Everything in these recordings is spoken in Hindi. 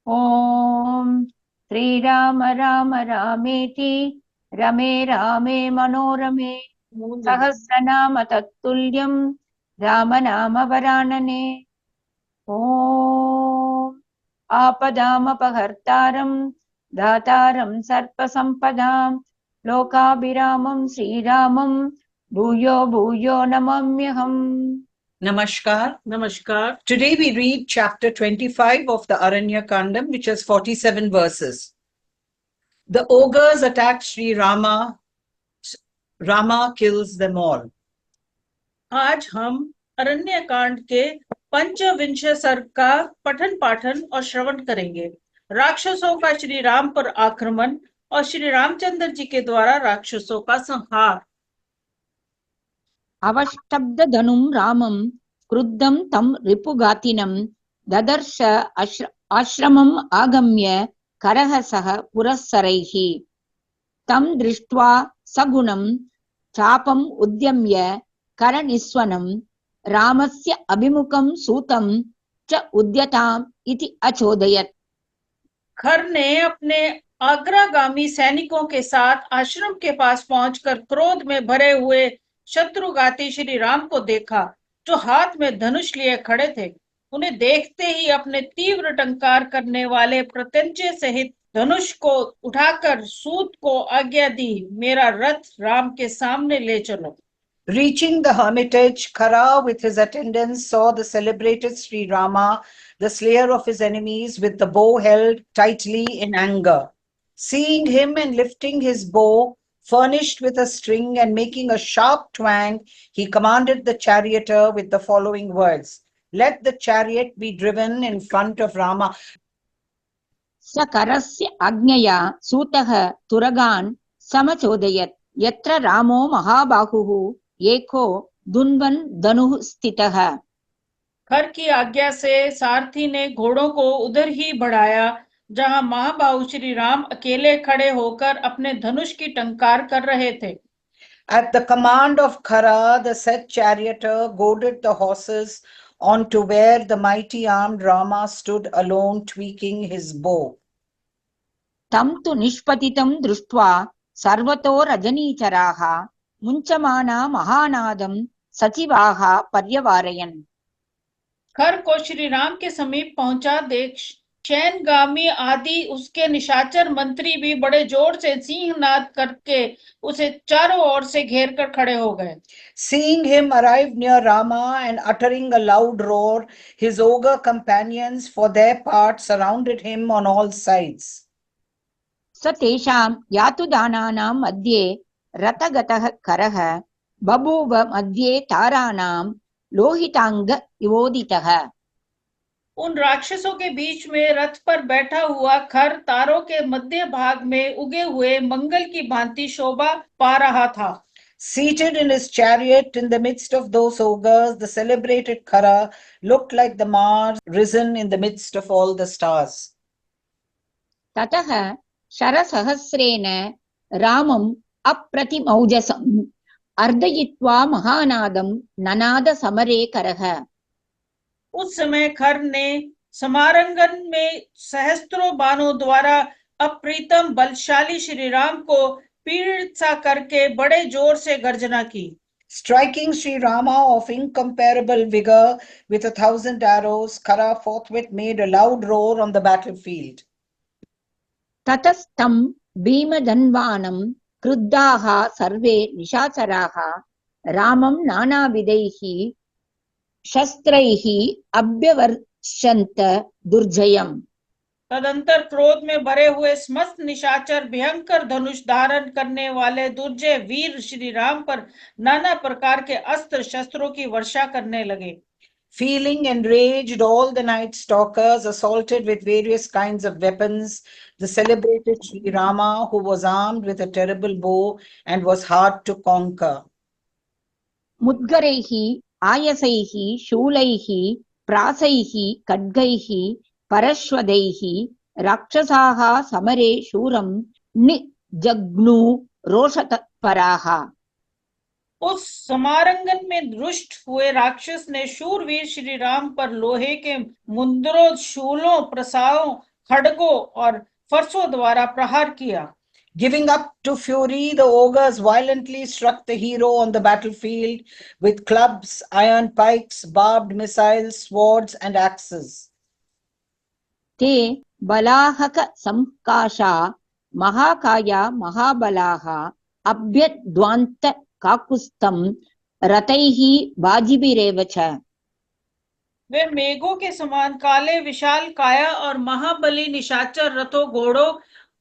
ओम श्रीराम राम रामेति रमे रामे मनोरमे सहस्रनाम तत्तुल्यं राम नाम वरानने। ओम आपदामपहर्तारं दातारं सर्पसम्पदां लोकाभिरामं श्रीरामं भूयो भूयो नमाम्यहम्। Namaskar. Namaskar. Today we read chapter 25 of the Aranya Kandam, which has 47 verses. The ogres attack Sri Rama. Rama kills them all. आज हम अरण्य कांड के पंचविंश सर्ग का पठन पाठन और श्रवण करेंगे। राक्षसों का श्री राम पर आक्रमण और श्री रामचंद्र जी के द्वारा राक्षसों का संहार। अवष्टब्धधनुं रामं क्रुद्धं तं रिपुघातिनं ददर्श आश्रमम् आगम्य करहसः पुरस्सरैः। तं दृष्ट्वा सगुणं चापम् उद्यम्य करनिस्वनं रामस्य अभिमुखं सूतं च उद्यताम् इति अचोदयत्। खर ने अपने आग्रागामी सैनिकों के साथ आश्रम के पास पहुंचकर क्रोध में भरे हुए शत्रुघाती श्री राम को देखा, जो हाथ में धनुष लिए खड़े थे। उन्हें देखते ही अपने तीव्र टंकार करने वाले प्रत्यंचे सहित धनुष को उठाकर सूत को आज्ञा दी, मेरा रथ राम के सामने ले चलो। Reaching the hermitage, Khara with his attendants saw the celebrated Sri Rama, the slayer of his enemies, with the bow held tightly in anger. Seeing him and lifting his bow, furnished with a string and making a sharp twang, he commanded the charioteer with the following words: Let the chariot be driven in front of Rama. सकरस्य आज्ञया सूतः तुरगान् समचोदयत्। यत्र रामो महाबाहुः एको दुन्वन् धनुः स्थितः। खर की आज्ञा से सारथी ने घोड़ों को उधर ही बढ़ाया जहां महाबाहु श्री राम अकेले खड़े होकर अपने धनुष की टंकार कर रहे थे। At the command of Khara, the said charioteer goaded the horses on to where the mighty armed Rama stood alone tweaking his bow. तं तु निष्पतितं दृष्ट्वा सर्वतो रजनीचराः मुञ्चमाना महानादं सचिवाः पर्यवारयन्। खर को श्री राम के समीप पहुंचा देख शैनगामी आदि उसके निशाचर मंत्री भी बड़े जोर से सिंहनाद करके उसे चारों ओर से घेर कर खड़े हो गए। Seeing him arrive near Rama and uttering a loud roar, his ogre companions for their part surrounded him on all sides. स तेषां यातुदानानां मध्ये रथगतः करः बभूव मध्ये तारानां लोहितांग इवोदितः। उन राक्षसों के बीच में रथ पर बैठा हुआ खर तारों के मध्य भाग में उगे हुए मंगल की भांति शोभा पा रहा था। Seated in his chariot in the midst of those ogres, the celebrated Khara looked like the Mars risen in the midst of all the stars. ततः शरसहस्रेण रामम् अप्रतिमौजसम् अर्दयित्वा महानादं ननाद समरे करः। उस समय खर ने समारंगन में सहस्त्रों बाणों द्वारा अप्रीतम बलशाली श्री राम को पीड़ित सा करके बड़े जोर से गर्जना की। Striking Sri Rama of incomparable vigor with 1,000 arrows, Khara forthwith made a loud roar on the battlefield. ततस्तं भीमधन्वानं क्रुद्धाः सर्वे निशाचराः रामं नानाविधैः शस्त्रैः अभ्यवर्षन्त दुर्जयम्। तदंतर क्रोध में भरे हुए समस्त निशाचर भयंकर धनुष धारण करने वाले दुर्जय वीर श्री राम पर नाना प्रकार के अस्त्र शस्त्रों की वर्षा करने लगे। Feeling enraged, all the night stalkers assaulted with various kinds of weapons the celebrated Sri Rama, who was armed with a terrible bow and was hard to conquer. मुद्गरैः आयसैः शूलैः प्रासैः खड्गैः परश्वदैः राक्षसाः समरे शूरं निजग्नु रोषतत्पराः। उस समारंगन में रुष्ट हुए राक्षस ने शूरवीर श्री राम पर लोहे के मुंदरों, शूलों, प्रसाओं खड़गों और फरसों द्वारा प्रहार किया। Giving up to fury, the ogres violently struck the hero on the battlefield with clubs, iron pikes, barbed missiles, swords, and axes. ते बलाहक संकाशा महाकाया महाबलाः अभ्यद्वान्त काकुत्स्थं रथैः बाजिभिरेव च। वे मेघों के समान काले विशाल काया और महाबली निशाचर रथों घोड़ों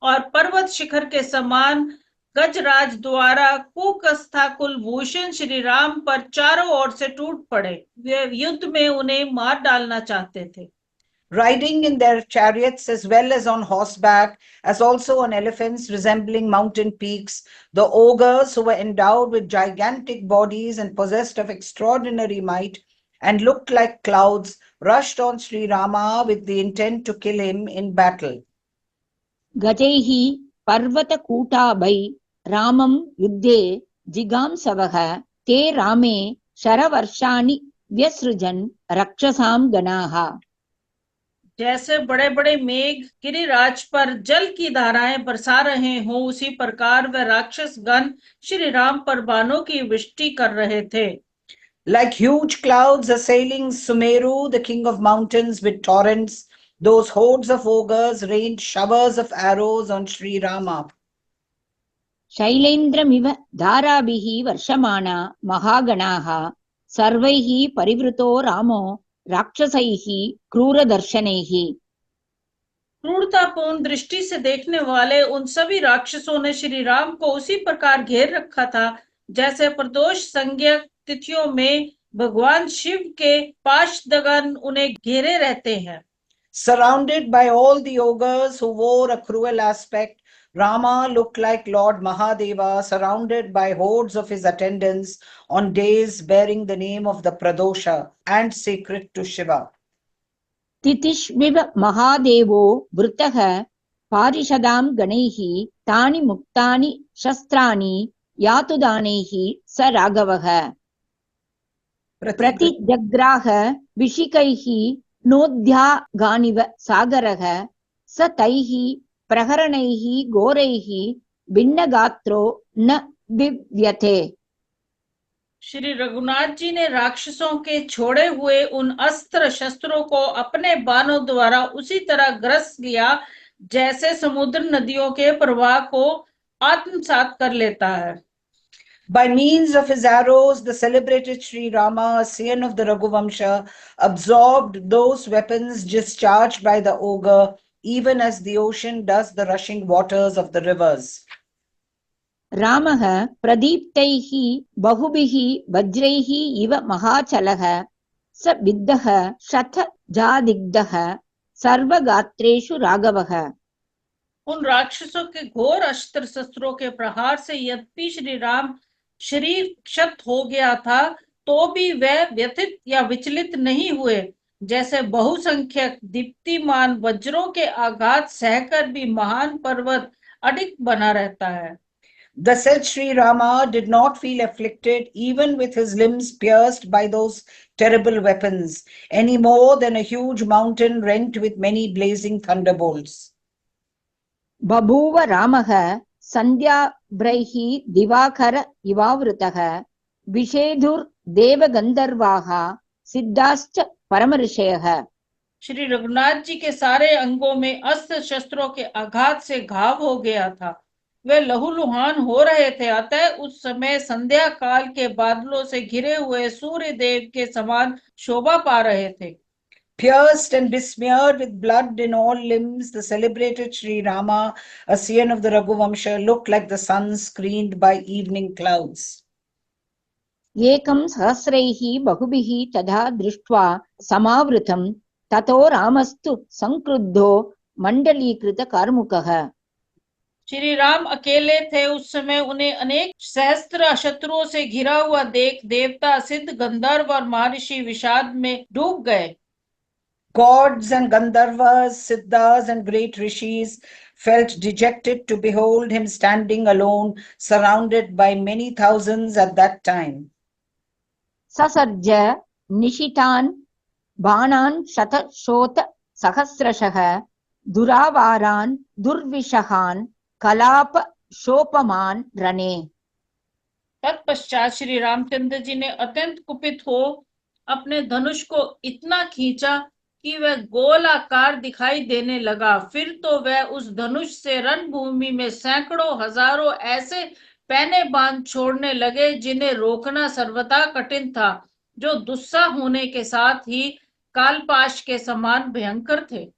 और पर्वत शिखर के समान गजराज द्वारा कुकस्था कुलभूषण श्री राम पर चारों ओर से टूट पड़े। वे युद्ध में उन्हें मार डालना चाहते थे। Riding in their chariots as well as on horseback, as also on elephants resembling mountain peaks, the ogres, who were endowed with gigantic bodies and possessed of extraordinary might and looked like clouds, rushed on Sri Rama with the intent to kill him in battle. गजैः पर्वतकूटाभै रामं युद्धे जिगांसवः ते रामे शरवर्षाणि व्यसृजन् रक्षसां गणाः। जैसे बड़े बड़े मेघ गिरिराज पर जल की धाराएं बरसा रहे हों, उसी प्रकार वे राक्षस गण श्री राम पर बाणों की वृष्टि कर रहे थे। Like huge clouds assailing Sumeru, the king of mountains, with torrents, those hordes of ogres rained showers of arrows on Sri Rama. शैलेन्द्रमिव धाराभिः वर्षमाणा महागणाः सर्वैः परिवृतो रामो राक्षसैः क्रूरदर्शनैः। क्रूरतापूर्ण दृष्टि से देखने वाले उन सभी राक्षसों ने श्री राम को उसी प्रकार घेर रखा था जैसे प्रदोष संज्ञक तिथियों में भगवान शिव के पाशदगन उन्हें घेरे रहते हैं। Surrounded by all the ogres who wore a cruel aspect, Rama looked like Lord Mahadeva, surrounded by hordes of his attendants on days bearing the name of the Pradosha and sacred to Shiva. तिथिष्विव महादेवो वृतः पारिषदां गणैः तानि मुक्तानि शस्त्राणि यातुदानैः स राघवः प्रतिजग्राह विशिकैः नोद्यागानिव सागरः स तैः प्रहरणैः घोरैः भिन्नगात्रो न बिभ्यते। श्री रघुनाथ जी ने राक्षसों के छोड़े हुए उन अस्त्र शस्त्रों को अपने बाणों द्वारा उसी तरह ग्रस लिया जैसे समुद्र नदियों के प्रवाह को आत्मसात कर लेता है। By means of his arrows, the celebrated Sri Rama, scion of the Raghuvamsha, absorbed those weapons discharged by the ogre, even as the ocean does the rushing waters of the rivers. रामः प्रदीप्तैः बहुभिः वज्रैः इव महाचलः स विद्धः शतजादिग्धः सर्वगात्रेषु राघवः। उन राक्षसों के घोर अस्त्र शस्त्रों के प्रहार से यद्यपि श्री राम शरीर क्षत हो गया था तो भी वह व्यथित या विचलित नहीं हुए, जैसे बहुसंख्यक दीप्तिमान वज्रों के आघात सहकर भी महान पर्वत अडिग बना रहता है। The said Sri Rama did not feel afflicted even with his limbs pierced by those terrible weapons, any more than a huge mountain rent with many blazing thunderbolts. बभूव रामः सन्ध्याभ्रैः दिवाकर इवावृतः विषेधुर्देवगन्धर्वाः सिद्धाश्च परमऋषयः। श्री रघुनाथ जी के सारे अंगों में अस्त्र शस्त्रों के आघात से घाव हो गया था, वे लहूलुहान हो रहे थे। अतः उस समय संध्या काल के बादलों से घिरे हुए सूर्य देव के समान शोभा पा रहे थे। Pierced and besmeared with blood in all limbs, the celebrated Sri Rama, a scion of the Raghuvamsha, looked like the sun screened by evening clouds. एकं सहस्रैः बहुभिः तथा दृष्ट्वा समावृतं ततो रामस्तु संक्रुद्धो मंडलीकृत कार्मुकः। श्री राम अकेले थे उस समय, उन्हें अनेक सहस्त्र शत्रुओं से घिरा हुआ देख देवता, सिद्ध, गंधर्व और महर्षि विषाद में डूब गए। Gods and Gandharvas, Siddhas and great rishis felt dejected to behold him standing alone, surrounded by many thousands at that time. ससर्ज निशितान् बाणान् शतशोत सहस्रशः दुरावारान् दुर्विषहान् कलाप शोपमान् रणे। तत्पश्चात श्री रामचंद्र जी ने अत्यंत कुपित हो अपने धनुष को इतना खींचा कि वह गोलाकार दिखाई देने लगा। फिर तो वह उस धनुष से रणभूमि में सैकड़ों हजारों ऐसे पैने बांध छोड़ने लगे जिन्हें रोकना सर्वथा कठिन था, जो दुस्साह होने के साथ ही कालपाश के समान भयंकर थे।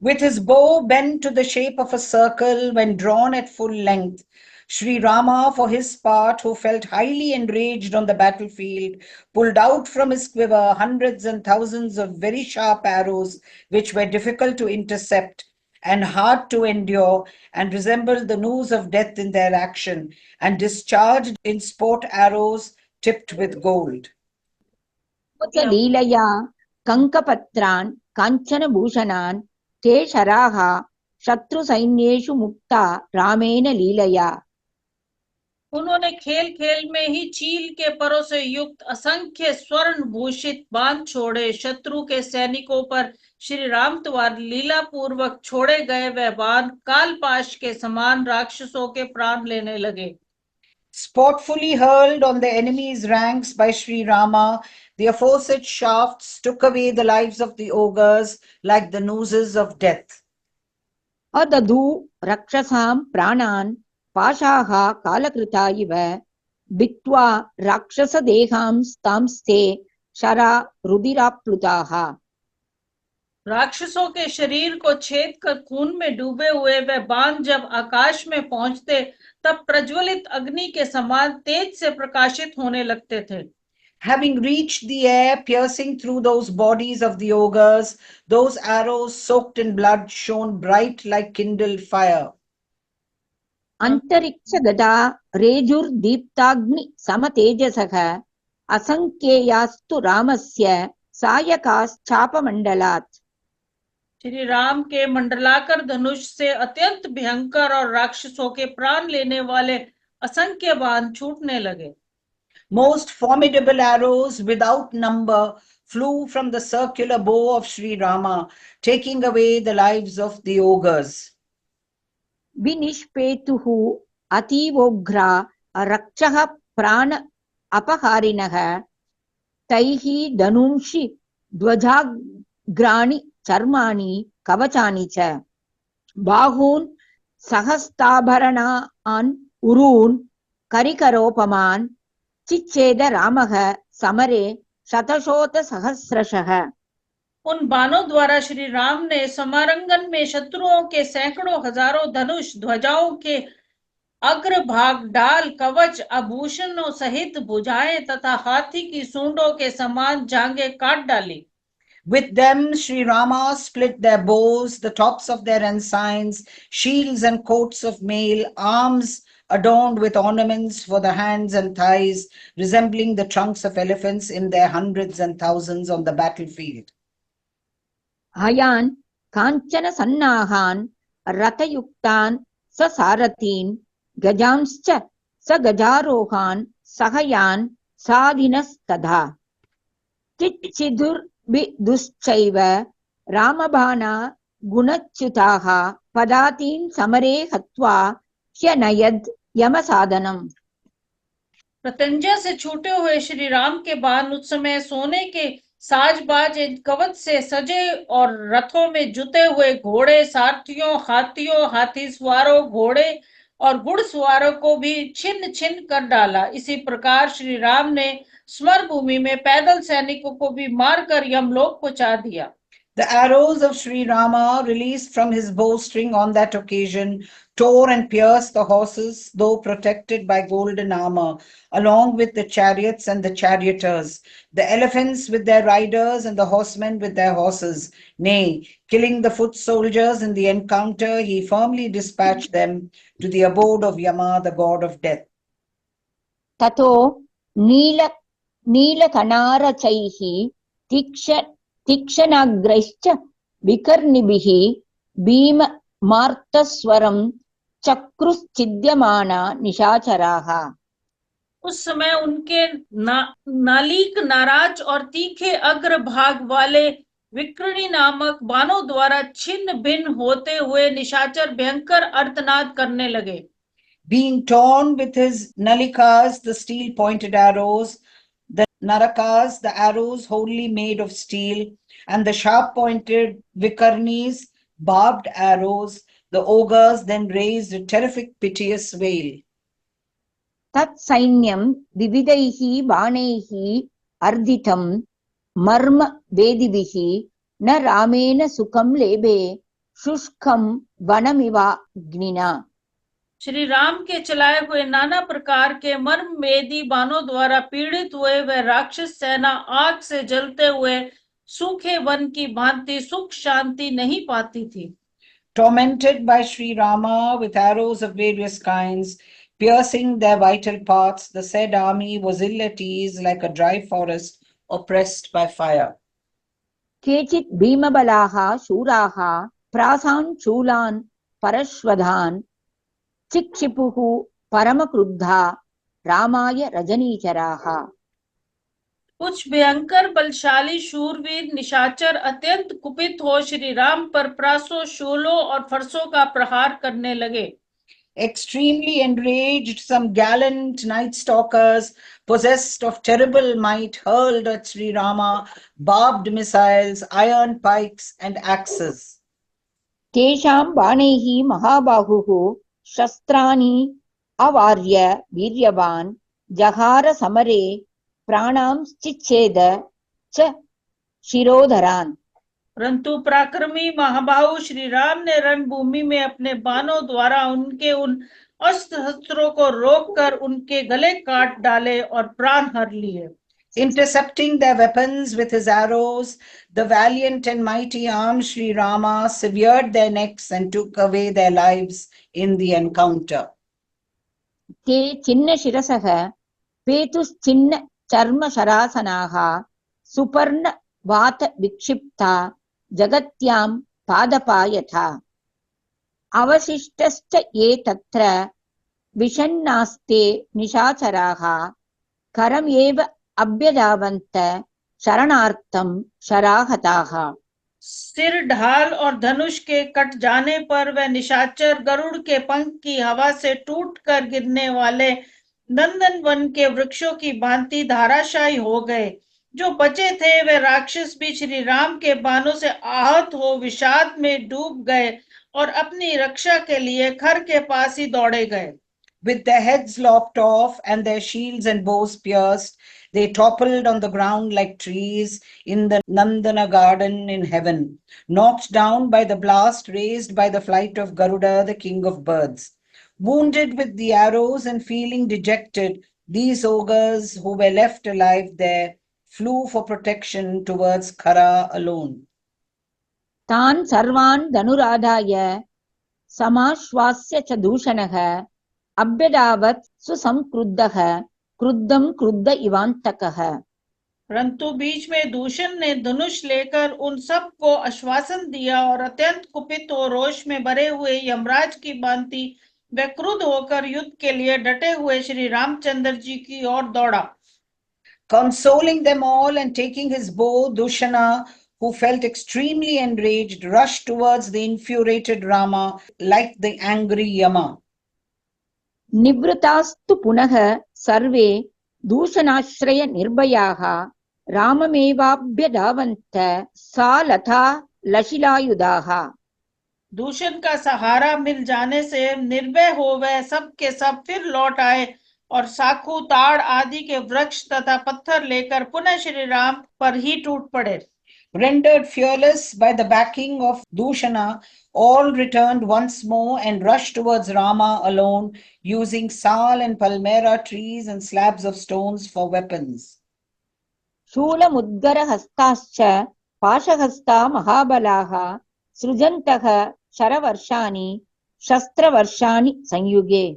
With his bow bent to the shape of a circle when drawn at full length, Sri Rama, for his part, who felt highly enraged on the battlefield, pulled out from his quiver hundreds and thousands of very sharp arrows, which were difficult to intercept and hard to endure, and resembled the noose of death in their action, and discharged in sport arrows tipped with gold. लीलया कङ्कपत्रान् काञ्चनभूषणान् ते शराः शत्रुसैन्येषु मुक्ता रामेण लीलया। उन्होंने खेल खेल में ही चील के परों से युक्त असंख्य स्वर्ण भूषित बांध छोड़े। शत्रु के सैनिकों पर श्री राम द्वारा लीला पूर्वक छोड़े गए वह बांध कालपाश के समान राक्षसों के प्राण लेने लगे। Sportfully hurled on the enemy's ranks by Sri Rama, the aforesaid shafts took away the lives of the ogres like the nooses of death. अदधु रक्षसां प्राणान् पाशाः कालकृता इव भित्त्वा राक्षसदेहांस्तांस्ते शरा रुधिराप्लुताः। राक्षसों के शरीर को छेद कर खून में डूबे हुए वह बांध जब आकाश में पहुंचते तब प्रज्वलित अग्नि के समान तेज से प्रकाशित होने लगते थे। Having reached the air, piercing through those bodies of the ogres, those arrows soaked in blood shone bright like kindled fire. अन्तरिक्षगता रेजुर्दीप्ताग्नि समतेजसः असंख्येयास्तु रामस्य सायकाश्चापमण्डलात्। श्री राम के मंडलाकर धनुष से अत्यंत भयंकर और राक्षसों के प्राण लेने वाले असंख्य बाण छूटने लगे। Most formidable arrows without number flew from the circular bow of Sri Rama, taking away the lives of the ogres. विनिष्पेतुः अतीवोग्रा रक्षः प्राण अपहारिणः तैः धनुंषि ध्वजाग्राणि चर्माणि कवचानि च बाहून् सहस्ताभरणान् उरून् करिकरोपमान् चिच्छेद रामः समरे शतशोत सहस्रशः। उन बाणों द्वारा श्री राम ने समारंगन में शत्रुओं के सैकड़ों हजारों धनुष ध्वजाओं के अग्रभाग डाल कवच आभूषणों सहित भुजाएं तथा हाथी की सूंडों के समान जांघें काट डाली। With them, Sri Rama split their bows, the tops of their ensigns, shields and coats of mail, arms adorned with ornaments for the hands and thighs, resembling the trunks of elephants in their hundreds and thousands on the battlefield. हयान् काञ्चन सन्नाहान् रथयुक्तान् ससारथीन् गजांश्च स गजारोहान् सहयान् साधिनस्तथा चिच्छिदुर्विदुश्चैव रामबाणा गुणच्युताः पदातीन् समरे हत्वा ह्यनयद् यमसाधनम्। प्रत्यंजा से छूटे हुए श्री राम के बाण उस समय सोने के साजबाज कवच से सजे और रथों में जुते हुए घोड़े सारथियों हाथियों हाथी सवारों घोड़े और घुड़सवारों को भी छिन्न छिन्न कर डाला। इसी प्रकार श्री राम ने स्मर भूमि में पैदल सैनिकों को भी मारकर यमलोक पहुंचा दिया। The arrows of Sri Rama, released from his bowstring on that occasion, tore and pierced the horses, though protected by golden armor, along with the chariots and the charioteers, the elephants with their riders and the horsemen with their horses. Nay, killing the foot soldiers in the encounter, he firmly dispatched them to the abode of Yama, the god of death. ततो नीलकणारचैः तीक्ष्णाग्रैश्च विकर्णिभिः भीममार्तस्वरं चक्रुश्चिद्यमाना निशाचराः। उस समय उनके नालीक नाराज और तीखे अग्रभाग वाले विकृणी नामक बाणों द्वारा छिन्न भिन्न होते हुए निशाचर भयंकर अर्थनाद करने लगे। Being torn with his nalikas, the steel pointed arrows, the narakas, the arrows wholly made of steel, and the sharp pointed vikarnis, barbed arrows, the ogres then raised a terrific, piteous wail. तत् सैन्यं विविधैः बाणैः अर्दितं मर्म वेदिभिः न रामेण सुखं लेभे शुष्कं वनमिवाग्निना। श्री राम के चलाए हुए नाना प्रकार के मर्म वेदी बाणों द्वारा पीड़ित हुए वह राक्षस सेना आग से जलते हुए सूखे वन की भांति सुख शांति नहीं पाती थी। Tormented by Sri Rama with arrows of various kinds, piercing their vital parts, the said army was ill at ease like a dry forest oppressed by fire. केचित् भीमबलाः शूराः प्रासान् शूलान् परश्वधान् चिक्षिपुः परमक्रुद्धा रामाय रजनीचराः। कुछ भयंकर बलशाली शूरवीर निशाचर अत्यंत कुपित हो श्री राम पर प्रासों शूलों और फरसों का प्रहार करने लगे। Extremely enraged, some gallant night stalkers possessed of terrible might hurled at Sri Rama barbed missiles, iron pikes, and axes. तेषां बाणैः महाबाहुः शस्त्राणि अवार्य वीर्यवान् जहार समरे प्राणांश्चिच्छेद च शिरोधरान्। परंतु पराक्रमी महाबाहु श्री राम ने रणभूमि में अपने बाणों द्वारा उनके उन अस्त्र शस्त्रों को रोककर उनके गले काट डाले और प्राण हर लिए। Intercepting their weapons with his arrows, the valiant and mighty armed Sri Rama severed their necks and took away their lives in the encounter. ते छिन्नशिरसः पेतुश्चिन्न चर्मशरासनाः सुपर्ण वात विक्षिप्ता जगत्यां पादपा यथा। अवशिष्टश्च ये तत्र विषण्णास्ते निशाचराः करमेव अभ्यधावन्त शरणार्थं शराहताः। सिर ढाल और धनुष के कट जाने पर वह निशाचर गरुड़ के पंख की हवा से टूटकर गिरने वाले नंदन वन के वृक्षों की भांति धाराशायी हो गए। जो बचे थे वे राक्षस भी श्री राम के बाणों से आहत हो विषाद में डूब गए और अपनी रक्षा के लिए खर के पास ही दौड़े गए। With their heads lopped off and their shields and bows pierced, they toppled on the ground like trees in the Nandana garden in heaven, knocked down by the blast raised by the flight of Garuda, the king of birds. Wounded with the arrows and feeling dejected, these ogres who were left alive there flew for protection towards Khara alone. तान् सर्वान् धनुराधाय समाश्वास्य च दूषणः अभ्यधावत् सुसंक्रुद्धः क्रुद्धं क्रुद्ध इवान्तकः। परंतु बीच में दूषण ने धनुष लेकर उन सब को आश्वासन दिया और अत्यंत कुपित हो रोष में भरे हुए यमराज की भांति वह क्रुद्ध होकर युद्ध के लिए डटे हुए श्री रामचंद्र जी की ओर दौड़ा। Consoling them all and taking his bow, Dushana, who felt extremely enraged, rushed towards the infuriated Rama like the angry Yama. निवृतास्तु पुनः सर्वे दूषणाश्रय निर्भयाः राममेवाभ्यधावन्त सा लता लशिलायुधाः। दूषण का सहारा मिल जाने से निर्भय हो वह सब के सब फिर लौट आए और साखू ताड़ आदि के वृक्ष तथा पत्थर लेकर पुनः श्री राम पर ही टूट पड़े। Rendered fearless by the backing of Dushana, all returned once more and rushed towards Rama alone, using sal and palmyra trees and slabs of stones for weapons. शूलमुद्गरहस्ताश्च पाशहस्ता महाबलाः सृजन्तः शरवर्षाणि शस्त्रवर्षाणि संयुगे।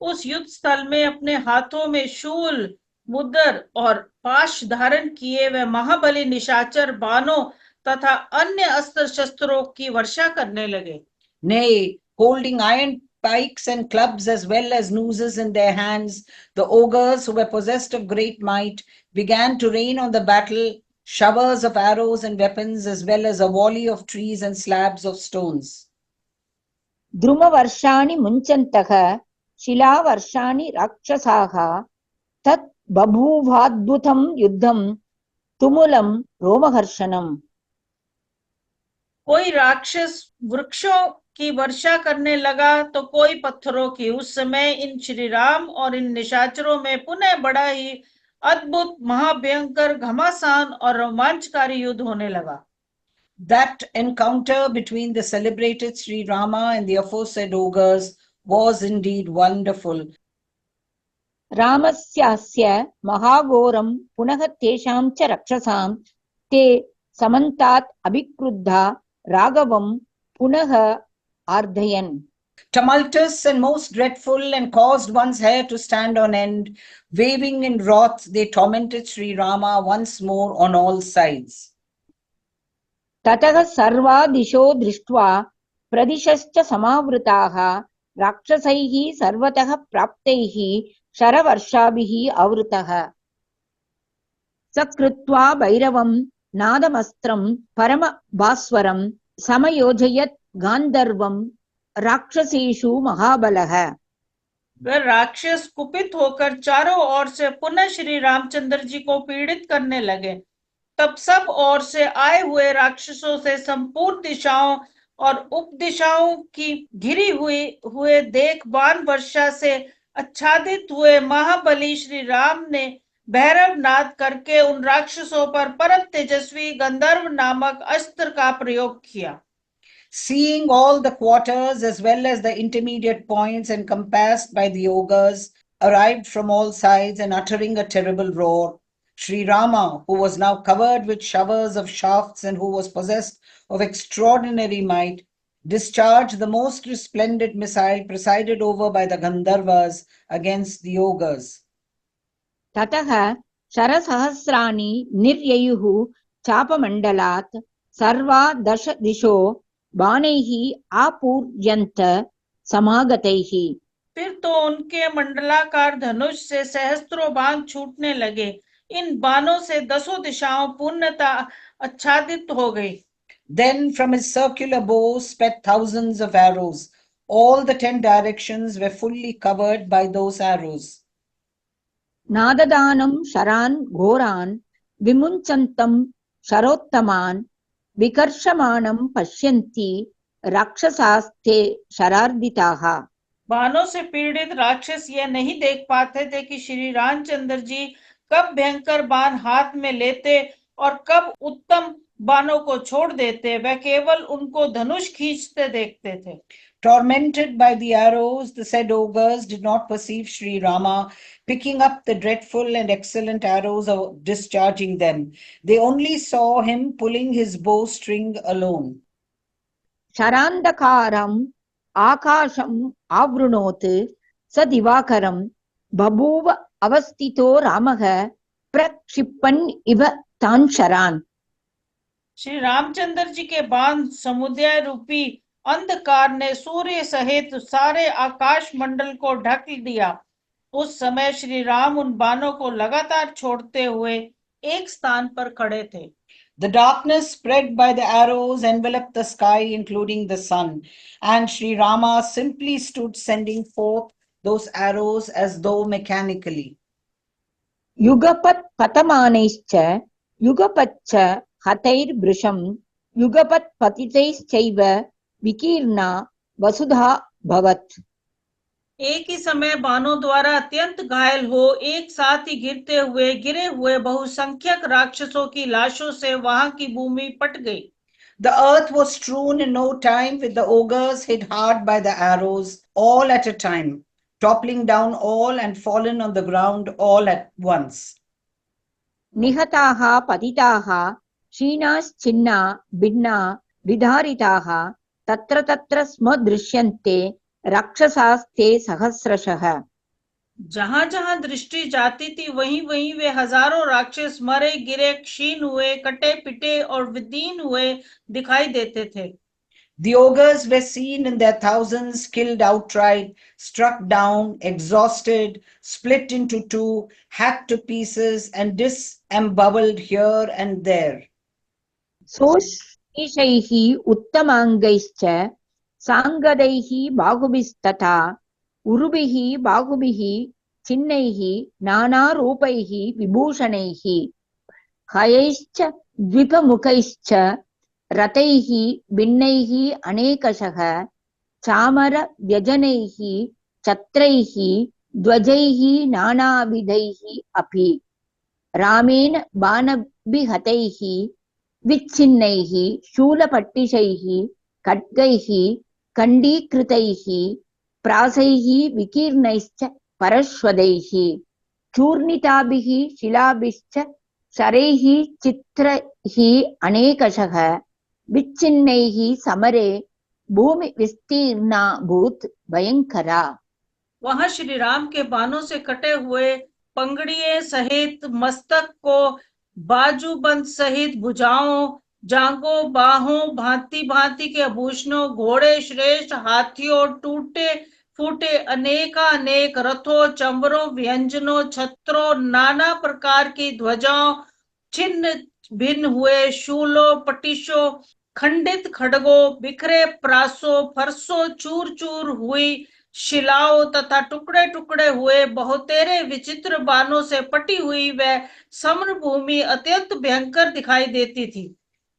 उस युद्ध स्थल में अपने हाथों में शूल मुद्र और पाश धारण किए वे महाबली निशाचर बाणों तथा अन्य अस्त्र शस्त्रों की वर्षा करने लगे। Nay, holding iron pikes and clubs as well as nooses in their hands, the ogres who were possessed of great might began to rain on the battle showers of arrows and weapons, as well as a volley of trees and slabs of stones. द्रुमवर्षाणि मुञ्चन्तः शिलावर्षाणि राक्षसाः तत् बभूवाद्भुतं युद्धं तुमुलं रोमहर्षणम्। कोई राक्षस वृक्षों की वर्षा करने लगा तो कोई पत्थरों की। उस समय इन श्री राम और इन निशाचरों में पुनः बड़ा ही अद्भुत, महाभयंकर, घमासान और रोमांचकारी युद्ध होने लगा। That encounter between the celebrated Sri Rama and the aforesaid ogres was indeed wonderful. रामस्यास्य महाघोरं पुनः तेषां च रक्षसां ते समन्तात् अभिक्रुद्धा राघवं पुनः आर्धयन्। Tumultuous and most dreadful, and caused one's hair to stand on end, waving in wrath, they tormented Sri Rama once more on all sides. ततः सर्वा दिशो दृष्ट्वा प्रदिशश्च समावृताः राक्षसैः सर्वतः प्राप्तैः शरवर्षाभिः आवृतः। सकृत्वा भैरवं नादमस्त्रं परमभास्वरं समयोजयत् गान्धर्वं राक्षसेषु महाबलः। वह राक्षस कुपित होकर चारों ओर से पुनः श्री रामचंद्र जी को पीड़ित करने लगे। तब सब ओर से आए हुए राक्षसों से संपूर्ण दिशाओं और उपदिशाओं की घिरी हुए देख बाण वर्षा से आच्छादित हुए महाबली श्री राम ने भैरव नाद करके उन राक्षसों पर परम तेजस्वी गंधर्व नामक अस्त्र का प्रयोग किया। Seeing all the quarters as well as the intermediate points encompassed by the ogres arrived from all sides, and uttering a terrible roar, Sri Rama, who was now covered with showers of shafts and who was possessed of extraordinary might, discharged the most resplendent missile presided over by the Gandharvas against the ogres. ततः शरसहस्राणि निर्ययुः चापमण्डलात् सर्वा दश दिशो बाणैः आपूर्यन्त समागतैः। फिर तो उनके मंडलाकार धनुष से सहस्त्रों बाण छूटने लगे। इन बाणों से दसों दिशाओं पूर्णतः आच्छादित हो गई। Then from his circular bow sped thousands of arrows. All the 10 directions were fully covered by those arrows. नाददानं शरान् घोरान् विमुञ्चन्तं शरोत्तमान् विकर्षमाणं पश्यन्ति राक्षसास्ते शरार्दिताः। बाणों से पीड़ित राक्षस यह नहीं देख पाते थे कि श्री रामचंद्र जी कब भयंकर बाण हाथ में लेते और कब उत्तम बाणों को छोड़ देते। वह केवल उनको धनुष खींचते देखते थे। Tormented by the arrows, the said ogres did not perceive Sri Rama picking up the dreadful and excellent arrows or discharging them. They only saw him pulling his bowstring alone. शरान्धकारम् आकाशम् आवृणोत् स दिवाकरं बभूव अवस्थितो रामः प्रक्षिपन् इव तान् शरान्। श्री रामचंद्र जी के बाण समुदाय रूपी अंधकार ने सूर्य सहित सारे आकाश मंडल को ढक दिया। उस समय श्री राम उन बाणों को लगातार छोड़ते हुए एक स्थान पर खड़े थे। The darkness spread by the arrows enveloped the sky, including the sun, and Sri Rama simply stood sending forth those arrows as though mechanically. युगपत् पतमानैश्च युगपच्च हतैर्भृशं युगपत् पतितैश्चैव विकीर्णा वसुधा भवत्। एक ही समय बाणों द्वारा अत्यंत घायल हो एक साथ ही गिरे हुए बहुसंख्यक राक्षसों की लाशों से वहां की भूमि पट गई। The earth was strewn in no time with the ogres hit hard by the arrows, all at a time, toppling down all and fallen on the ground all at once. निहताः पतिताः क्षीणाश्चिन्ना भिन्ना विदारिताः तत्र तत्र स्म दृश्यन्ते राक्षसास्ते सहस्रशः। जहां जहां दृष्टि जाती थी वहीं वहीं वे हजारों राक्षस मरे गिरे, क्षीण हुए, कटे पिटे और विदीन हुए दिखाई देते थे। The ogres were seen in their thousands, killed outright, struck down, exhausted, split into two, hacked to pieces, and disemboweled here and there. सोषैः उत्तमाङ्गैश्च साङ्गदैः बाहुभिस्तथा उरुभिः बाहुभिः चिह्नैः नानारूपैः विभूषणैः हयैश्च द्विपमुखैश्च रथैः भिन्नैः अनेकशः चामरव्यजनैः छत्रैः ध्वजैः नानाविधैः अपि रामेण बाणभिहतैः विच्छिन्नैः शूलपट्टिशैः खड्गैः खण्डीकृतैः प्रासैः विकीर्णैश्च परश्वदैः चूर्णिताभिः शिलाभिश्च शरैः चित्रैः अनेकशः विच्छिन्नैः समरे भूमि विस्तीर्णा भूत भयंकरा। वहां श्री राम के बाणों से कटे हुए पंगड़िए सहित मस्तक को, बाजूबंद सहित भुजाओं, जांघों, बाहों, भांति भांति के आभूषणों, घोड़े श्रेष्ठ, हाथियों, टूटे फूटे अनेकानेक रथों, चंबरों, व्यंजनों, छत्रों, नाना प्रकार की ध्वजाओं, छिन्न भिन्न हुए शूलों, पटिशों, खंडित खड़गों, बिखरे प्रासों, फरसों, चूर चूर हुई शिलाओं तथा टुकड़े टुकड़े हुए बहुतेरे विचित्र बाणों से पटी हुई वह समर भूमि अत्यंत भयंकर दिखाई देती थी।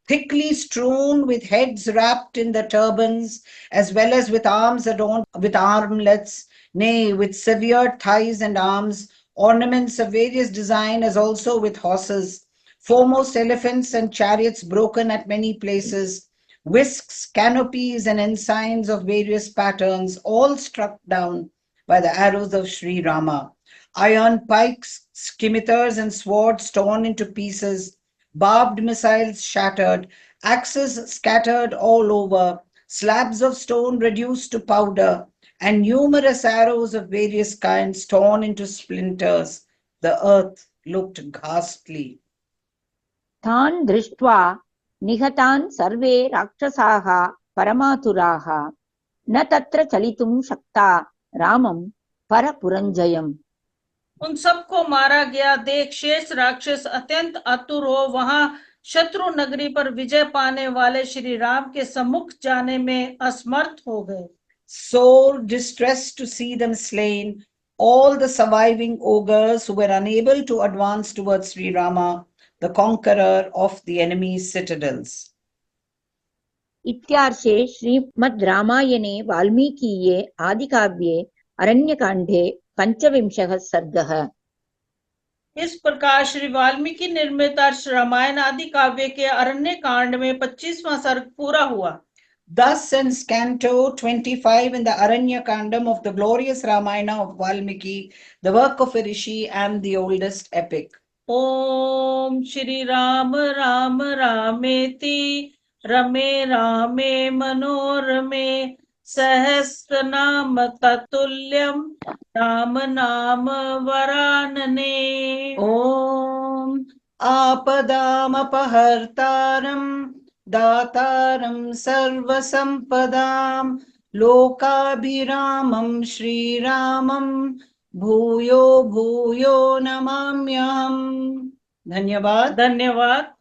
Thickly strewn with heads wrapped in the turbans, as well as with arms adorned with armlets, nay, with severed thighs and arms, ornaments of various design, as also with horses, foremost elephants and chariots broken at many places, whisks, canopies, and ensigns of various patterns, all struck down by the arrows of Sri Rama. Iron pikes, scimitars, and swords torn into pieces, barbed missiles shattered, axes scattered all over, slabs of stone reduced to powder, and numerous arrows of various kinds torn into splinters. The earth looked ghastly. तान् दृष्ट्वा निहतान् सर्वे राक्षसाः परमातुराः न तत्र चलितुं शक्ता रामं परपुरञ्जयम्। उन सबको मारा गया देख शेष राक्षस अत्यंत आतुर हो वहां शत्रु नगरी पर विजय पाने वाले श्री राम के सम्मुख जाने में असमर्थ हो गए। So distressed to see them slain, all the surviving ogres who were unable to advance towards Sri Rama, the conqueror of the enemy's citadels. इत्यार्षे श्रीमद् रामायणे वाल्मीकीये आदिकाव्ये अरण्यकाण्डे पंचविंशः सर्गः। इस प्रकार श्री वाल्मीकि निर्मित रामायण आदि काव्य के अरण्य कांड में 25वां सर्ग पूरा हुआ। Thus ends Canto 25 in the Aranya Kandam of the glorious Ramayana of Valmiki, the work of a rishi and the oldest epic. ओम श्री राम राम रामेति रमे रामे मनोरमे सहस्रनाम ततुल्यम राम नाम वरानने। Om Apadamapahārtāram Dātāram Sarvasampadām Lokābhiramam Shri Ramam Bhuyo Bhuyo Namamyaham. Dhanyavad. धन्यवाद।